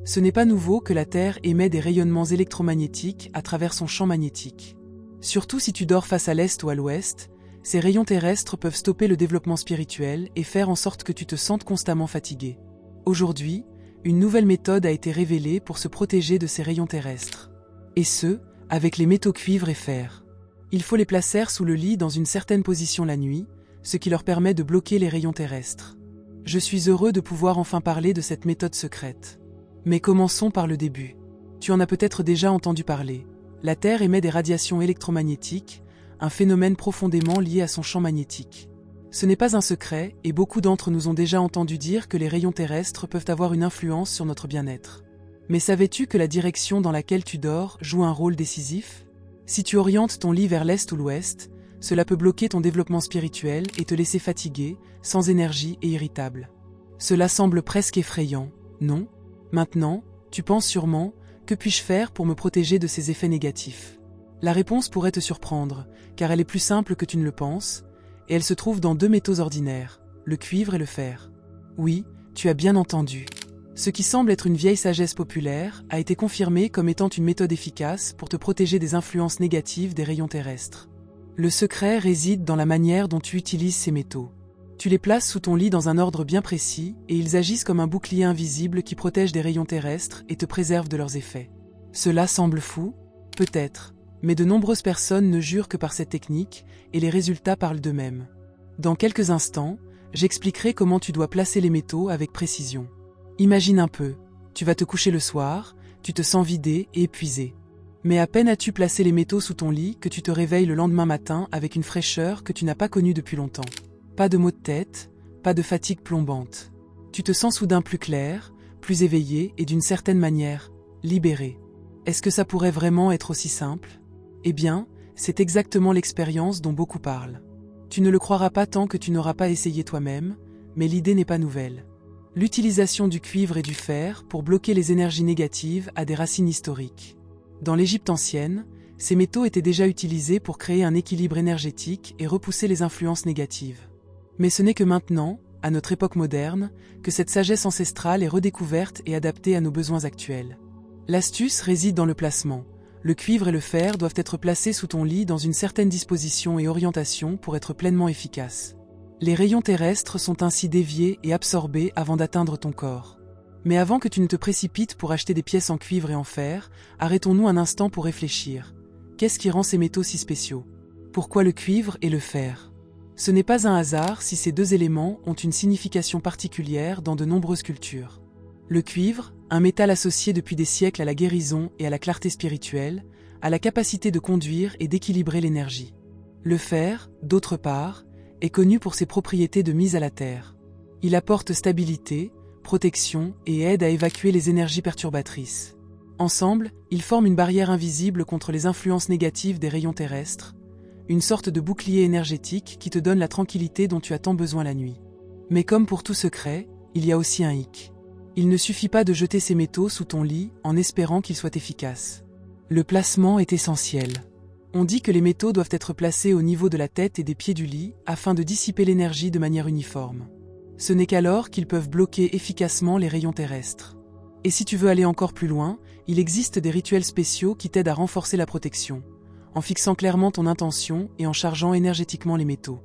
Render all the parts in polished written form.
Ce n'est pas nouveau que la Terre émet des rayonnements électromagnétiques à travers son champ magnétique. Surtout si tu dors face à l'est ou à l'ouest, ces rayons terrestres peuvent stopper le développement spirituel et faire en sorte que tu te sentes constamment fatigué. Aujourd'hui, une nouvelle méthode a été révélée pour se protéger de ces rayons terrestres. Et ce, avec les métaux cuivre et fer. Il faut les placer sous le lit dans une certaine position la nuit, ce qui leur permet de bloquer les rayons terrestres. Je suis heureux de pouvoir enfin parler de cette méthode secrète. Mais commençons par le début. Tu en as peut-être déjà entendu parler. La Terre émet des radiations électromagnétiques, un phénomène profondément lié à son champ magnétique. Ce n'est pas un secret, et beaucoup d'entre nous ont déjà entendu dire que les rayons terrestres peuvent avoir une influence sur notre bien-être. Mais savais-tu que la direction dans laquelle tu dors joue un rôle décisif ? Si tu orientes ton lit vers l'est ou l'ouest, cela peut bloquer ton développement spirituel et te laisser fatigué, sans énergie et irritable. Cela semble presque effrayant, non ? Maintenant, tu penses sûrement, que puis-je faire pour me protéger de ces effets négatifs ? La réponse pourrait te surprendre, car elle est plus simple que tu ne le penses, et elle se trouve dans deux métaux ordinaires, le cuivre et le fer. Oui, tu as bien entendu. Ce qui semble être une vieille sagesse populaire a été confirmé comme étant une méthode efficace pour te protéger des influences négatives des rayons terrestres. Le secret réside dans la manière dont tu utilises ces métaux. Tu les places sous ton lit dans un ordre bien précis et ils agissent comme un bouclier invisible qui protège des rayons terrestres et te préserve de leurs effets. Cela semble fou ? Peut-être, mais de nombreuses personnes ne jurent que par cette technique et les résultats parlent d'eux-mêmes. Dans quelques instants, j'expliquerai comment tu dois placer les métaux avec précision. Imagine un peu, tu vas te coucher le soir, tu te sens vidé et épuisé. Mais à peine as-tu placé les métaux sous ton lit que tu te réveilles le lendemain matin avec une fraîcheur que tu n'as pas connue depuis longtemps. Pas de maux de tête, pas de fatigue plombante. Tu te sens soudain plus clair, plus éveillé et d'une certaine manière, libéré. Est-ce que ça pourrait vraiment être aussi simple ? Eh bien, c'est exactement l'expérience dont beaucoup parlent. Tu ne le croiras pas tant que tu n'auras pas essayé toi-même, mais l'idée n'est pas nouvelle. L'utilisation du cuivre et du fer pour bloquer les énergies négatives a des racines historiques. Dans l'Égypte ancienne, ces métaux étaient déjà utilisés pour créer un équilibre énergétique et repousser les influences négatives. Mais ce n'est que maintenant, à notre époque moderne, que cette sagesse ancestrale est redécouverte et adaptée à nos besoins actuels. L'astuce réside dans le placement. Le cuivre et le fer doivent être placés sous ton lit dans une certaine disposition et orientation pour être pleinement efficaces. Les rayons terrestres sont ainsi déviés et absorbés avant d'atteindre ton corps. Mais avant que tu ne te précipites pour acheter des pièces en cuivre et en fer, arrêtons-nous un instant pour réfléchir. Qu'est-ce qui rend ces métaux si spéciaux ? Pourquoi le cuivre et le fer ? Ce n'est pas un hasard si ces deux éléments ont une signification particulière dans de nombreuses cultures. Le cuivre, un métal associé depuis des siècles à la guérison et à la clarté spirituelle, a la capacité de conduire et d'équilibrer l'énergie. Le fer, d'autre part, est connu pour ses propriétés de mise à la terre. Il apporte stabilité, protection et aide à évacuer les énergies perturbatrices. Ensemble, ils forment une barrière invisible contre les influences négatives des rayons terrestres, une sorte de bouclier énergétique qui te donne la tranquillité dont tu as tant besoin la nuit. Mais comme pour tout secret, il y a aussi un hic. Il ne suffit pas de jeter ces métaux sous ton lit en espérant qu'ils soient efficaces. Le placement est essentiel. On dit que les métaux doivent être placés au niveau de la tête et des pieds du lit afin de dissiper l'énergie de manière uniforme. Ce n'est qu'alors qu'ils peuvent bloquer efficacement les rayons terrestres. Et si tu veux aller encore plus loin, il existe des rituels spéciaux qui t'aident à renforcer la protection, en fixant clairement ton intention et en chargeant énergétiquement les métaux.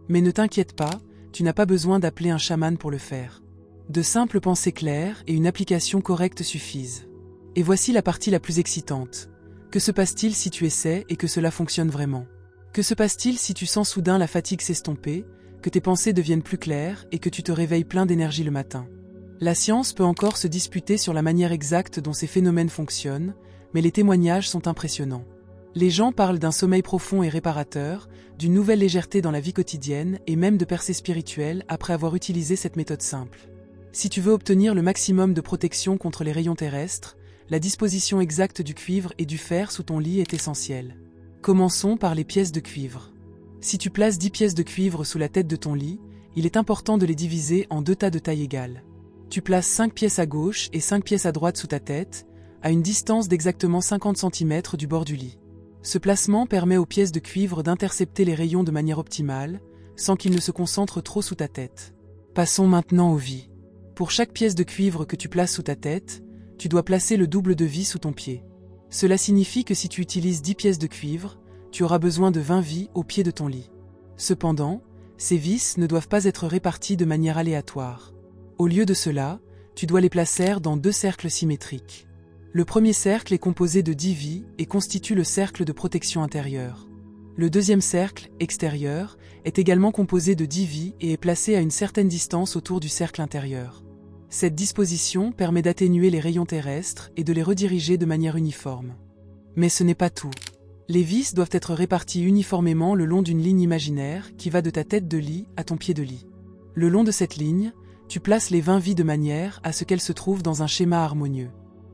Mais ne t'inquiète pas, tu n'as pas besoin d'appeler un chaman pour le faire. De simples pensées claires et une application correcte suffisent. Et voici la partie la plus excitante. Que se passe-t-il si tu essaies et que cela fonctionne vraiment ? Que se passe-t-il si tu sens soudain la fatigue s'estomper, que tes pensées deviennent plus claires et que tu te réveilles plein d'énergie le matin ? La science peut encore se disputer sur la manière exacte dont ces phénomènes fonctionnent, mais les témoignages sont impressionnants. Les gens parlent d'un sommeil profond et réparateur, d'une nouvelle légèreté dans la vie quotidienne et même de percées spirituelles après avoir utilisé cette méthode simple. Si tu veux obtenir le maximum de protection contre les rayons terrestres, la disposition exacte du cuivre et du fer sous ton lit est essentielle. Commençons par les pièces de cuivre. Si tu places 10 pièces de cuivre sous la tête de ton lit, il est important de les diviser en 2 tas de taille égale. Tu places 5 pièces à gauche et 5 pièces à droite sous ta tête, à une distance d'exactement 50 cm du bord du lit. Ce placement permet aux pièces de cuivre d'intercepter les rayons de manière optimale, sans qu'ils ne se concentrent trop sous ta tête. Passons maintenant aux vies. Pour chaque pièce de cuivre que tu places sous ta tête, tu dois placer le double de vis sous ton pied. Cela signifie que si tu utilises 10 pièces de cuivre, tu auras besoin de 20 vis au pied de ton lit. Cependant, ces vis ne doivent pas être réparties de manière aléatoire. Au lieu de cela, tu dois les placer dans 2 cercles symétriques. Le premier cercle est composé de 10 vis et constitue le cercle de protection intérieure. Le deuxième cercle, extérieur, est également composé de 10 vis et est placé à une certaine distance autour du cercle intérieur. Cette disposition permet d'atténuer les rayons terrestres et de les rediriger de manière uniforme. Mais ce n'est pas tout. Les vis doivent être réparties uniformément le long d'une ligne imaginaire qui va de ta tête de lit à ton pied de lit. Le long de cette ligne, tu places les 20 vis de manière à ce qu'elles se trouvent dans un schéma harmonieux.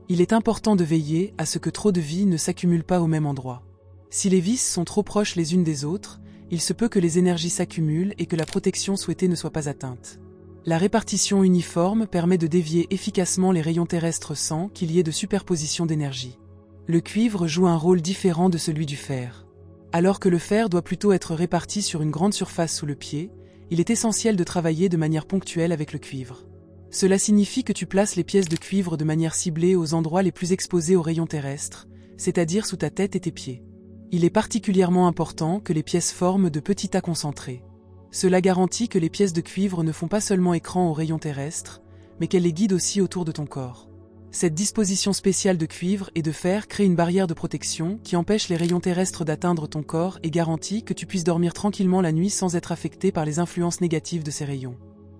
Il est important de veiller à ce que trop de vis ne s'accumulent pas au même endroit. Si les vis sont trop proches les unes des autres, il se peut que les énergies s'accumulent et que la protection souhaitée ne soit pas atteinte. La répartition uniforme permet de dévier efficacement les rayons terrestres sans qu'il y ait de superposition d'énergie. Le cuivre joue un rôle différent de celui du fer. Alors que le fer doit plutôt être réparti sur une grande surface sous le pied, il est essentiel de travailler de manière ponctuelle avec le cuivre. Cela signifie que tu places les pièces de cuivre de manière ciblée aux endroits les plus exposés aux rayons terrestres, c'est-à-dire sous ta tête et tes pieds. Il est particulièrement important que les pièces forment de petits tas concentrés. Cela garantit que les pièces de cuivre ne font pas seulement écran aux rayons terrestres, mais qu'elles les guident aussi autour de ton corps. Cette disposition spéciale de cuivre et de fer crée une barrière de protection qui empêche les rayons terrestres d'atteindre ton corps et garantit que tu puisses dormir tranquillement la nuit sans être affecté par les influences négatives de ces rayons.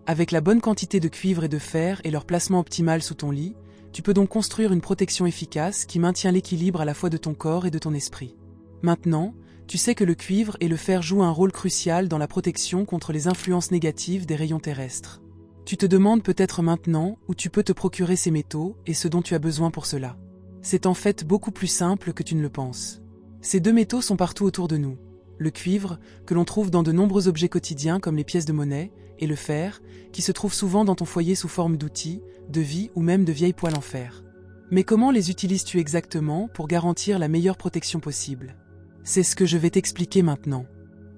Avec la bonne quantité de cuivre et de fer et leur placement optimal sous ton lit, tu peux donc construire une protection efficace qui maintient l'équilibre à la fois de ton corps et de ton esprit. Maintenant, tu sais que le cuivre et le fer jouent un rôle crucial dans la protection contre les influences négatives des rayons terrestres. Tu te demandes peut-être maintenant où tu peux te procurer ces métaux et ce dont tu as besoin pour cela. C'est en fait beaucoup plus simple que tu ne le penses. Ces 2 métaux sont partout autour de nous. Le cuivre, que l'on trouve dans de nombreux objets quotidiens comme les pièces de monnaie, et le fer, qui se trouve souvent dans ton foyer sous forme d'outils, de vis ou même de vieilles poêles en fer. Mais comment les utilises-tu exactement pour garantir la meilleure protection possible ? C'est ce que je vais t'expliquer maintenant.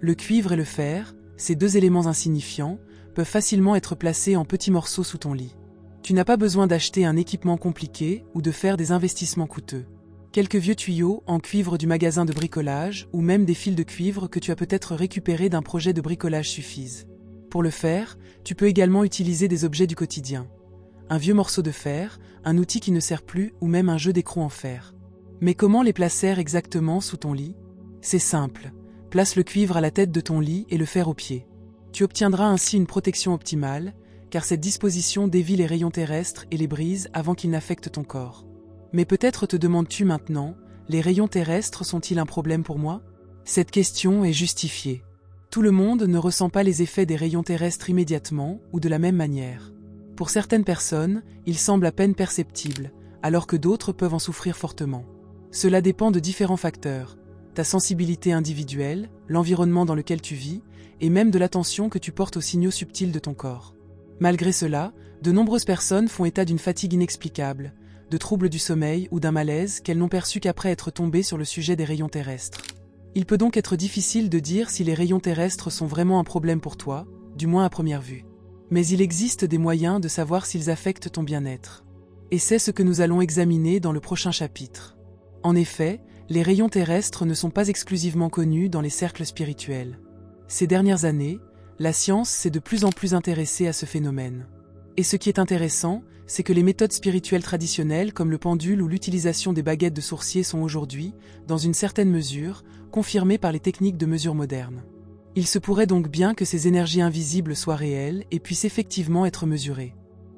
Le cuivre et le fer, ces 2 éléments insignifiants, peuvent facilement être placés en petits morceaux sous ton lit. Tu n'as pas besoin d'acheter un équipement compliqué ou de faire des investissements coûteux. Quelques vieux tuyaux en cuivre du magasin de bricolage ou même des fils de cuivre que tu as peut-être récupérés d'un projet de bricolage suffisent. Pour le fer, tu peux également utiliser des objets du quotidien. Un vieux morceau de fer, un outil qui ne sert plus ou même un jeu d'écrou en fer. Mais comment les placer exactement sous ton lit ? C'est simple. Place le cuivre à la tête de ton lit et le fer au pied. Tu obtiendras ainsi une protection optimale, car cette disposition dévie les rayons terrestres et les brise avant qu'ils n'affectent ton corps. Mais peut-être te demandes-tu maintenant, les rayons terrestres sont-ils un problème pour moi ? Cette question est justifiée. Tout le monde ne ressent pas les effets des rayons terrestres immédiatement ou de la même manière. Pour certaines personnes, ils semblent à peine perceptibles, alors que d'autres peuvent en souffrir fortement. Cela dépend de différents facteurs. Ta sensibilité individuelle, l'environnement dans lequel tu vis, et même de l'attention que tu portes aux signaux subtils de ton corps. Malgré cela, de nombreuses personnes font état d'une fatigue inexplicable, de troubles du sommeil ou d'un malaise qu'elles n'ont perçu qu'après être tombées sur le sujet des rayons terrestres. Il peut donc être difficile de dire si les rayons terrestres sont vraiment un problème pour toi, du moins à première vue. Mais il existe des moyens de savoir s'ils affectent ton bien-être. Et c'est ce que nous allons examiner dans le prochain chapitre. En effet, les rayons terrestres ne sont pas exclusivement connus dans les cercles spirituels. Ces dernières années, la science s'est de plus en plus intéressée à ce phénomène. Et ce qui est intéressant, c'est que les méthodes spirituelles traditionnelles comme le pendule ou l'utilisation des baguettes de sourcier sont aujourd'hui, dans une certaine mesure, confirmées par les techniques de mesure modernes. Il se pourrait donc bien que ces énergies invisibles soient réelles et puissent effectivement être mesurées.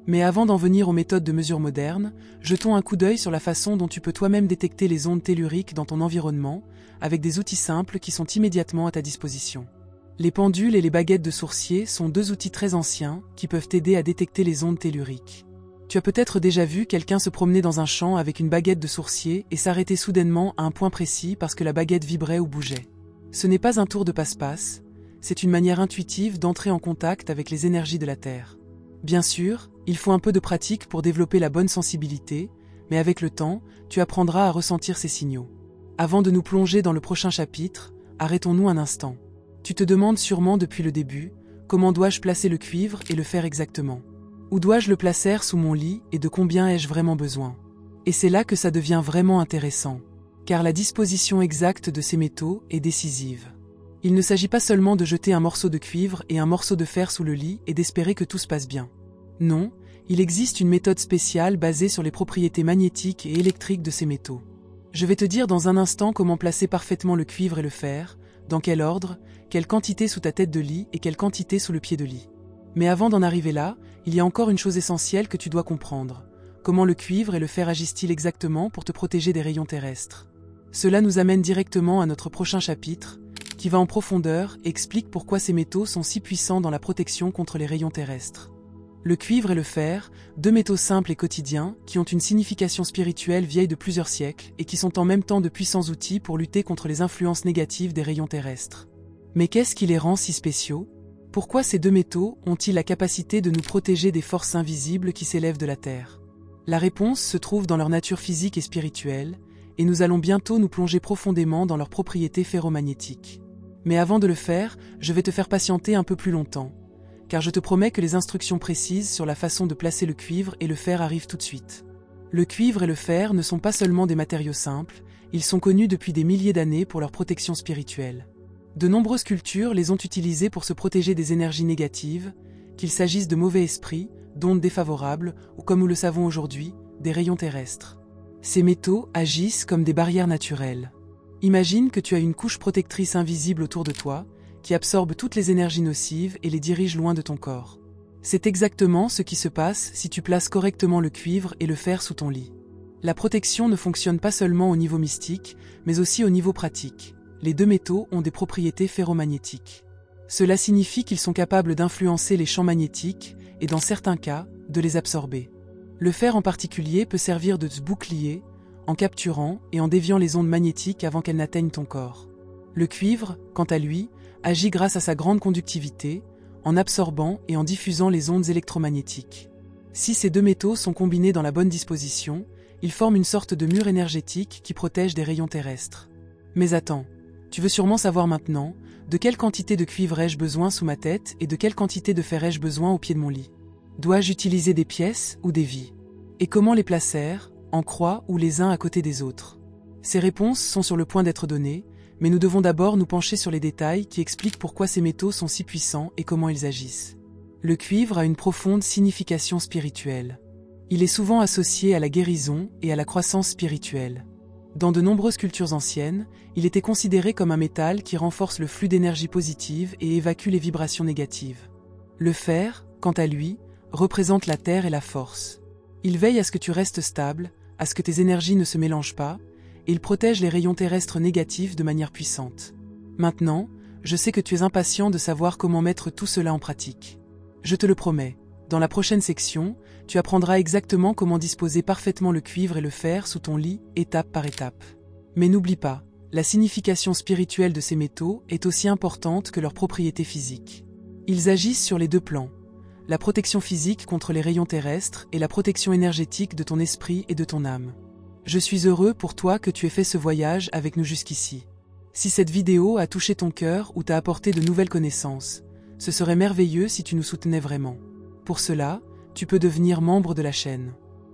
Mais avant d'en venir aux méthodes de mesure modernes, jetons un coup d'œil sur la façon dont tu peux toi-même détecter les ondes telluriques dans ton environnement, avec des outils simples qui sont immédiatement à ta disposition. Les pendules et les baguettes de sourcier sont 2 outils très anciens qui peuvent t'aider à détecter les ondes telluriques. Tu as peut-être déjà vu quelqu'un se promener dans un champ avec une baguette de sourcier et s'arrêter soudainement à un point précis parce que la baguette vibrait ou bougeait. Ce n'est pas un tour de passe-passe, c'est une manière intuitive d'entrer en contact avec les énergies de la Terre. Bien sûr, il faut un peu de pratique pour développer la bonne sensibilité, mais avec le temps, tu apprendras à ressentir ces signaux. Avant de nous plonger dans le prochain chapitre, arrêtons-nous un instant. Tu te demandes sûrement depuis le début, comment dois-je placer le cuivre et le fer exactement ? Où dois-je le placer sous mon lit et de combien ai-je vraiment besoin ? Et c'est là que ça devient vraiment intéressant, car la disposition exacte de ces métaux est décisive. Il ne s'agit pas seulement de jeter un morceau de cuivre et un morceau de fer sous le lit et d'espérer que tout se passe bien. Non, il existe une méthode spéciale basée sur les propriétés magnétiques et électriques de ces métaux. Je vais te dire dans un instant comment placer parfaitement le cuivre et le fer, dans quel ordre, quelle quantité sous ta tête de lit et quelle quantité sous le pied de lit. Mais avant d'en arriver là, il y a encore une chose essentielle que tu dois comprendre. Comment le cuivre et le fer agissent-ils exactement pour te protéger des rayons terrestres? Cela nous amène directement à notre prochain chapitre, qui va en profondeur et explique pourquoi ces métaux sont si puissants dans la protection contre les rayons terrestres. Le cuivre et le fer, deux métaux simples et quotidiens, qui ont une signification spirituelle vieille de plusieurs siècles et qui sont en même temps de puissants outils pour lutter contre les influences négatives des rayons terrestres. Mais qu'est-ce qui les rend si spéciaux? Pourquoi ces deux métaux ont-ils la capacité de nous protéger des forces invisibles qui s'élèvent de la Terre? La réponse se trouve dans leur nature physique et spirituelle, et nous allons bientôt nous plonger profondément dans leurs propriétés ferromagnétiques. Mais avant de le faire, je vais te faire patienter un peu plus longtemps, car je te promets que les instructions précises sur la façon de placer le cuivre et le fer arrivent tout de suite. Le cuivre et le fer ne sont pas seulement des matériaux simples, ils sont connus depuis des milliers d'années pour leur protection spirituelle. De nombreuses cultures les ont utilisés pour se protéger des énergies négatives, qu'il s'agisse de mauvais esprits, d'ondes défavorables ou, comme nous le savons aujourd'hui, des rayons terrestres. Ces métaux agissent comme des barrières naturelles. Imagine que tu as une couche protectrice invisible autour de toi, qui absorbe toutes les énergies nocives et les dirige loin de ton corps. C'est exactement ce qui se passe si tu places correctement le cuivre et le fer sous ton lit. La protection ne fonctionne pas seulement au niveau mystique, mais aussi au niveau pratique. Les deux métaux ont des propriétés ferromagnétiques. Cela signifie qu'ils sont capables d'influencer les champs magnétiques et, dans certains cas, de les absorber. Le fer en particulier peut servir de bouclier, en capturant et en déviant les ondes magnétiques avant qu'elles n'atteignent ton corps. Le cuivre, quant à lui, agit grâce à sa grande conductivité, en absorbant et en diffusant les ondes électromagnétiques. Si ces deux métaux sont combinés dans la bonne disposition, ils forment une sorte de mur énergétique qui protège des rayons terrestres. Mais attends, tu veux sûrement savoir maintenant, de quelle quantité de cuivre ai-je besoin sous ma tête et de quelle quantité de fer ai-je besoin au pied de mon lit? Dois-je utiliser des pièces ou des vis? Et comment les placer, en croix ou les uns à côté des autres? Ces réponses sont sur le point d'être données, mais nous devons d'abord nous pencher sur les détails qui expliquent pourquoi ces métaux sont si puissants et comment ils agissent. Le cuivre a une profonde signification spirituelle. Il est souvent associé à la guérison et à la croissance spirituelle. Dans de nombreuses cultures anciennes, il était considéré comme un métal qui renforce le flux d'énergie positive et évacue les vibrations négatives. Le fer, quant à lui, représente la terre et la force. Il veille à ce que tu restes stable, à ce que tes énergies ne se mélangent pas, et il protège les rayons terrestres négatifs de manière puissante. Maintenant, je sais que tu es impatient de savoir comment mettre tout cela en pratique. Je te le promets, dans la prochaine section, tu apprendras exactement comment disposer parfaitement le cuivre et le fer sous ton lit, étape par étape. Mais n'oublie pas, la signification spirituelle de ces métaux est aussi importante que leurs propriétés physiques. Ils agissent sur les deux plans. La protection physique contre les rayons terrestres et la protection énergétique de ton esprit et de ton âme. Je suis heureux pour toi que tu aies fait ce voyage avec nous jusqu'ici. Si cette vidéo a touché ton cœur ou t'a apporté de nouvelles connaissances, ce serait merveilleux si tu nous soutenais vraiment. Pour cela, tu peux devenir membre de la chaîne.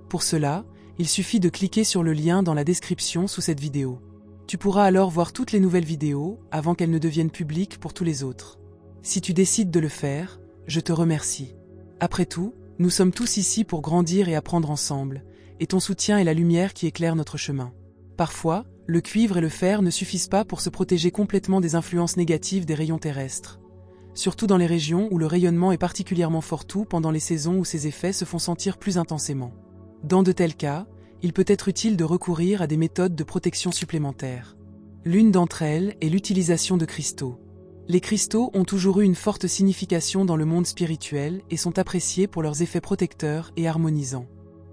Pour cela, il suffit de cliquer sur le lien dans la description sous cette vidéo. Tu pourras alors voir toutes les nouvelles vidéos avant qu'elles ne deviennent publiques pour tous les autres. Si tu décides de le faire, je te remercie. Après tout, nous sommes tous ici pour grandir et apprendre ensemble, et ton soutien est la lumière qui éclaire notre chemin. Parfois, le cuivre et le fer ne suffisent pas pour se protéger complètement des influences négatives des rayons terrestres. Surtout dans les régions où le rayonnement est particulièrement fort ou pendant les saisons où ses effets se font sentir plus intensément. Dans de tels cas, il peut être utile de recourir à des méthodes de protection supplémentaires. L'une d'entre elles est l'utilisation de cristaux. Les cristaux ont toujours eu une forte signification dans le monde spirituel et sont appréciés pour leurs effets protecteurs et harmonisants.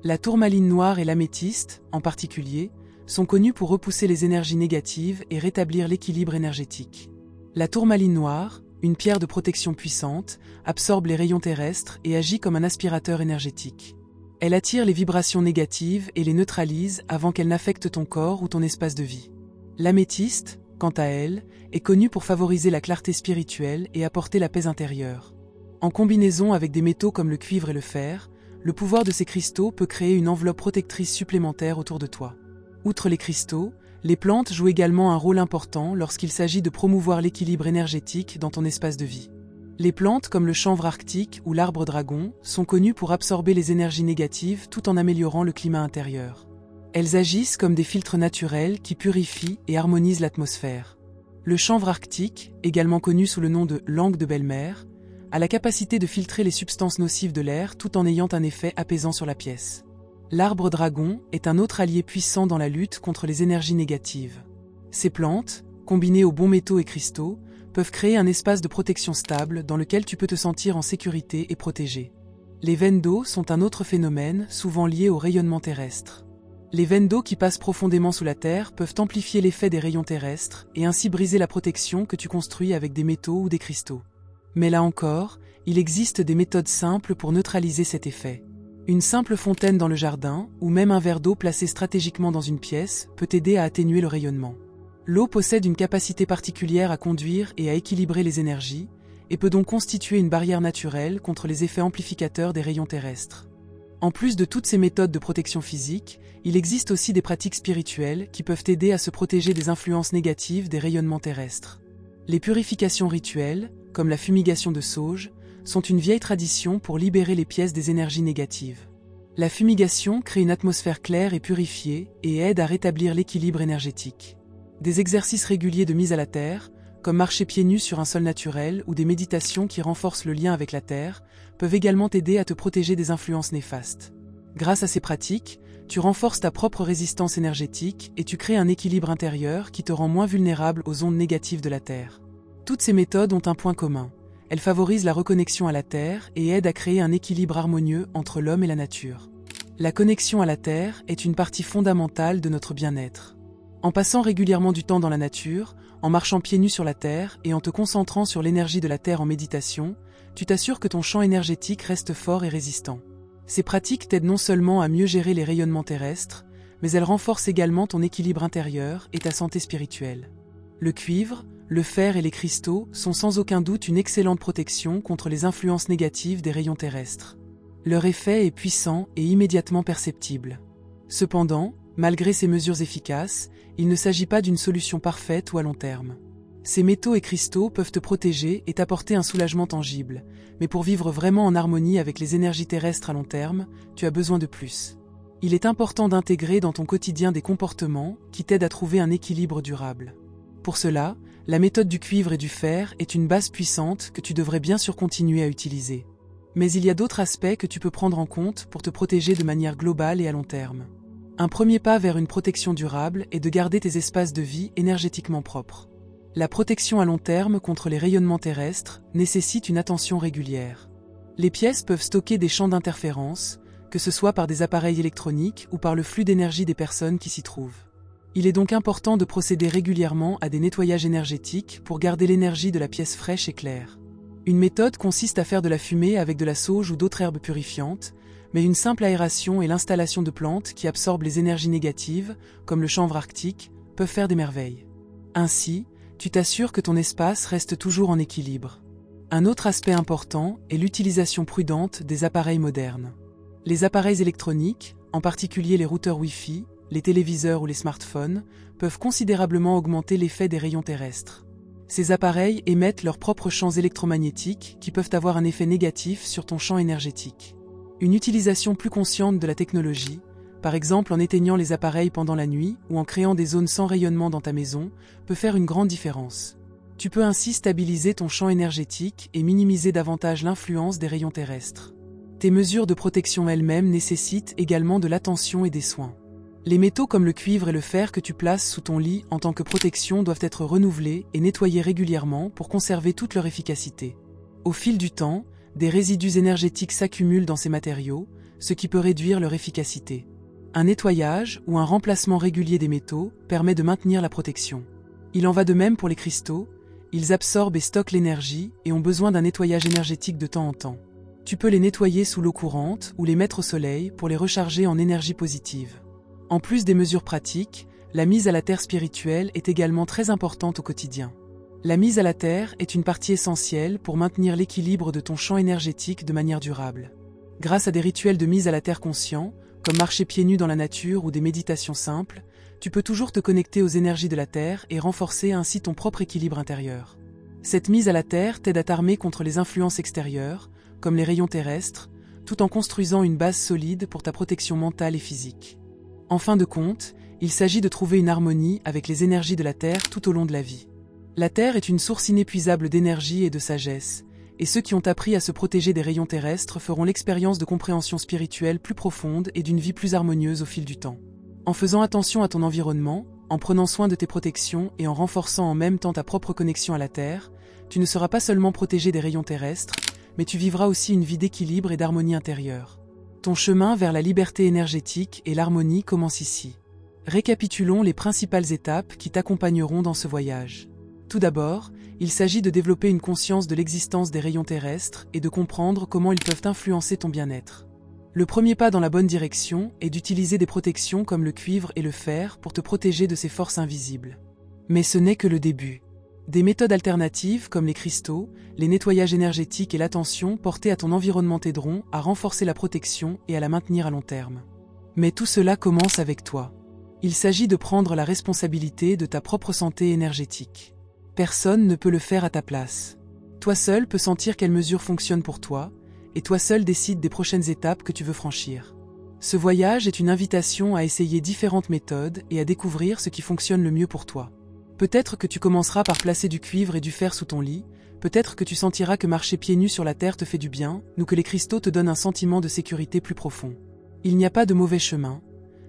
La tourmaline noire et l'améthyste, en particulier, sont connus pour repousser les énergies négatives et rétablir l'équilibre énergétique. La tourmaline noire, une pierre de protection puissante, absorbe les rayons terrestres et agit comme un aspirateur énergétique. Elle attire les vibrations négatives et les neutralise avant qu'elles n'affectent ton corps ou ton espace de vie. L'améthyste, quant à elle, est connue pour favoriser la clarté spirituelle et apporter la paix intérieure. En combinaison avec des métaux comme le cuivre et le fer, le pouvoir de ces cristaux peut créer une enveloppe protectrice supplémentaire autour de toi. Outre les cristaux, les plantes jouent également un rôle important lorsqu'il s'agit de promouvoir l'équilibre énergétique dans ton espace de vie. Les plantes comme le chanvre arctique ou l'arbre dragon sont connues pour absorber les énergies négatives tout en améliorant le climat intérieur. Elles agissent comme des filtres naturels qui purifient et harmonisent l'atmosphère. Le chanvre arctique, également connu sous le nom de langue de belle-mère, a la capacité de filtrer les substances nocives de l'air tout en ayant un effet apaisant sur la pièce. L'arbre dragon est un autre allié puissant dans la lutte contre les énergies négatives. Ces plantes, combinées aux bons métaux et cristaux, peuvent créer un espace de protection stable dans lequel tu peux te sentir en sécurité et protégé. Les veines d'eau sont un autre phénomène souvent lié au rayonnement terrestre. Les veines d'eau qui passent profondément sous la Terre peuvent amplifier l'effet des rayons terrestres et ainsi briser la protection que tu construis avec des métaux ou des cristaux. Mais là encore, il existe des méthodes simples pour neutraliser cet effet. Une simple fontaine dans le jardin, ou même un verre d'eau placé stratégiquement dans une pièce, peut t'aider à atténuer le rayonnement. L'eau possède une capacité particulière à conduire et à équilibrer les énergies, et peut donc constituer une barrière naturelle contre les effets amplificateurs des rayons terrestres. En plus de toutes ces méthodes de protection physique, il existe aussi des pratiques spirituelles qui peuvent t'aider à se protéger des influences négatives des rayonnements terrestres. Les purifications rituelles, comme la fumigation de sauge, sont une vieille tradition pour libérer les pièces des énergies négatives. La fumigation crée une atmosphère claire et purifiée et aide à rétablir l'équilibre énergétique. Des exercices réguliers de mise à la terre, comme marcher pieds nus sur un sol naturel ou des méditations qui renforcent le lien avec la terre, peuvent également t'aider à te protéger des influences néfastes. Grâce à ces pratiques, tu renforces ta propre résistance énergétique et tu crées un équilibre intérieur qui te rend moins vulnérable aux ondes négatives de la Terre. Toutes ces méthodes ont un point commun. Elles favorisent la reconnexion à la Terre et aident à créer un équilibre harmonieux entre l'homme et la nature. La connexion à la Terre est une partie fondamentale de notre bien-être. En passant régulièrement du temps dans la nature, en marchant pieds nus sur la Terre et en te concentrant sur l'énergie de la Terre en méditation, tu t'assures que ton champ énergétique reste fort et résistant. Ces pratiques t'aident non seulement à mieux gérer les rayonnements terrestres, mais elles renforcent également ton équilibre intérieur et ta santé spirituelle. Le cuivre, le fer et les cristaux sont sans aucun doute une excellente protection contre les influences négatives des rayons terrestres. Leur effet est puissant et immédiatement perceptible. Cependant, malgré ces mesures efficaces, il ne s'agit pas d'une solution parfaite ou à long terme. Ces métaux et cristaux peuvent te protéger et t'apporter un soulagement tangible, mais pour vivre vraiment en harmonie avec les énergies terrestres à long terme, tu as besoin de plus. Il est important d'intégrer dans ton quotidien des comportements qui t'aident à trouver un équilibre durable. Pour cela, la méthode du cuivre et du fer est une base puissante que tu devrais bien sûr continuer à utiliser. Mais il y a d'autres aspects que tu peux prendre en compte pour te protéger de manière globale et à long terme. Un premier pas vers une protection durable est de garder tes espaces de vie énergétiquement propres. La protection à long terme contre les rayonnements terrestres nécessite une attention régulière. Les pièces peuvent stocker des champs d'interférence, que ce soit par des appareils électroniques ou par le flux d'énergie des personnes qui s'y trouvent. Il est donc important de procéder régulièrement à des nettoyages énergétiques pour garder l'énergie de la pièce fraîche et claire. Une méthode consiste à faire de la fumée avec de la sauge ou d'autres herbes purifiantes, mais une simple aération et l'installation de plantes qui absorbent les énergies négatives, comme le chanvre arctique, peuvent faire des merveilles. Ainsi, tu t'assures que ton espace reste toujours en équilibre. Un autre aspect important est l'utilisation prudente des appareils modernes. Les appareils électroniques, en particulier les routeurs Wi-Fi, les téléviseurs ou les smartphones, peuvent considérablement augmenter l'effet des rayons terrestres. Ces appareils émettent leurs propres champs électromagnétiques qui peuvent avoir un effet négatif sur ton champ énergétique. Une utilisation plus consciente de la technologie, par exemple en éteignant les appareils pendant la nuit ou en créant des zones sans rayonnement dans ta maison, peut faire une grande différence. Tu peux ainsi stabiliser ton champ énergétique et minimiser davantage l'influence des rayons terrestres. Tes mesures de protection elles-mêmes nécessitent également de l'attention et des soins. Les métaux comme le cuivre et le fer que tu places sous ton lit en tant que protection doivent être renouvelés et nettoyés régulièrement pour conserver toute leur efficacité. Au fil du temps, des résidus énergétiques s'accumulent dans ces matériaux, ce qui peut réduire leur efficacité. Un nettoyage ou un remplacement régulier des métaux permet de maintenir la protection. Il en va de même pour les cristaux, ils absorbent et stockent l'énergie et ont besoin d'un nettoyage énergétique de temps en temps. Tu peux les nettoyer sous l'eau courante ou les mettre au soleil pour les recharger en énergie positive. En plus des mesures pratiques, la mise à la terre spirituelle est également très importante au quotidien. La mise à la terre est une partie essentielle pour maintenir l'équilibre de ton champ énergétique de manière durable. Grâce à des rituels de mise à la terre conscients, comme marcher pieds nus dans la nature ou des méditations simples, tu peux toujours te connecter aux énergies de la terre et renforcer ainsi ton propre équilibre intérieur. Cette mise à la terre t'aide à t'armer contre les influences extérieures, comme les rayons terrestres, tout en construisant une base solide pour ta protection mentale et physique. En fin de compte, il s'agit de trouver une harmonie avec les énergies de la terre tout au long de la vie. La terre est une source inépuisable d'énergie et de sagesse, et ceux qui ont appris à se protéger des rayons terrestres feront l'expérience de compréhension spirituelle plus profonde et d'une vie plus harmonieuse au fil du temps. En faisant attention à ton environnement, en prenant soin de tes protections et en renforçant en même temps ta propre connexion à la Terre, tu ne seras pas seulement protégé des rayons terrestres, mais tu vivras aussi une vie d'équilibre et d'harmonie intérieure. Ton chemin vers la liberté énergétique et l'harmonie commence ici. Récapitulons les principales étapes qui t'accompagneront dans ce voyage. Tout d'abord, il s'agit de développer une conscience de l'existence des rayons terrestres et de comprendre comment ils peuvent influencer ton bien-être. Le premier pas dans la bonne direction est d'utiliser des protections comme le cuivre et le fer pour te protéger de ces forces invisibles. Mais ce n'est que le début. Des méthodes alternatives comme les cristaux, les nettoyages énergétiques et l'attention portée à ton environnement t'aideront à renforcer la protection et à la maintenir à long terme. Mais tout cela commence avec toi. Il s'agit de prendre la responsabilité de ta propre santé énergétique. Personne ne peut le faire à ta place. Toi seul peux sentir quelle mesure fonctionne pour toi, et toi seul décides des prochaines étapes que tu veux franchir. Ce voyage est une invitation à essayer différentes méthodes et à découvrir ce qui fonctionne le mieux pour toi. Peut-être que tu commenceras par placer du cuivre et du fer sous ton lit, peut-être que tu sentiras que marcher pieds nus sur la terre te fait du bien, ou que les cristaux te donnent un sentiment de sécurité plus profond. Il n'y a pas de mauvais chemin,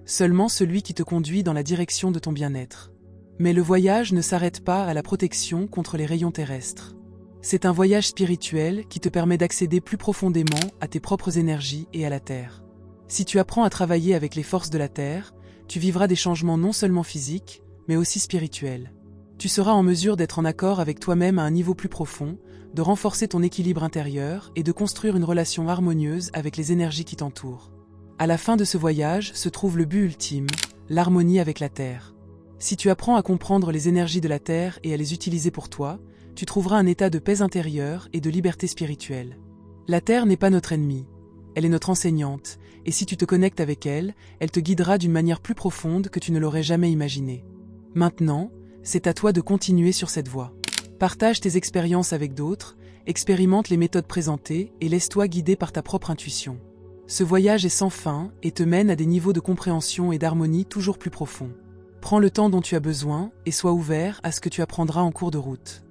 seulement celui qui te conduit dans la direction de ton bien-être. Mais le voyage ne s'arrête pas à la protection contre les rayons terrestres. C'est un voyage spirituel qui te permet d'accéder plus profondément à tes propres énergies et à la Terre. Si tu apprends à travailler avec les forces de la Terre, tu vivras des changements non seulement physiques, mais aussi spirituels. Tu seras en mesure d'être en accord avec toi-même à un niveau plus profond, de renforcer ton équilibre intérieur et de construire une relation harmonieuse avec les énergies qui t'entourent. À la fin de ce voyage se trouve le but ultime, l'harmonie avec la Terre. Si tu apprends à comprendre les énergies de la Terre et à les utiliser pour toi, tu trouveras un état de paix intérieure et de liberté spirituelle. La Terre n'est pas notre ennemie, elle est notre enseignante, et si tu te connectes avec elle, elle te guidera d'une manière plus profonde que tu ne l'aurais jamais imaginé. Maintenant, c'est à toi de continuer sur cette voie. Partage tes expériences avec d'autres, expérimente les méthodes présentées et laisse-toi guider par ta propre intuition. Ce voyage est sans fin et te mène à des niveaux de compréhension et d'harmonie toujours plus profonds. Prends le temps dont tu as besoin et sois ouvert à ce que tu apprendras en cours de route.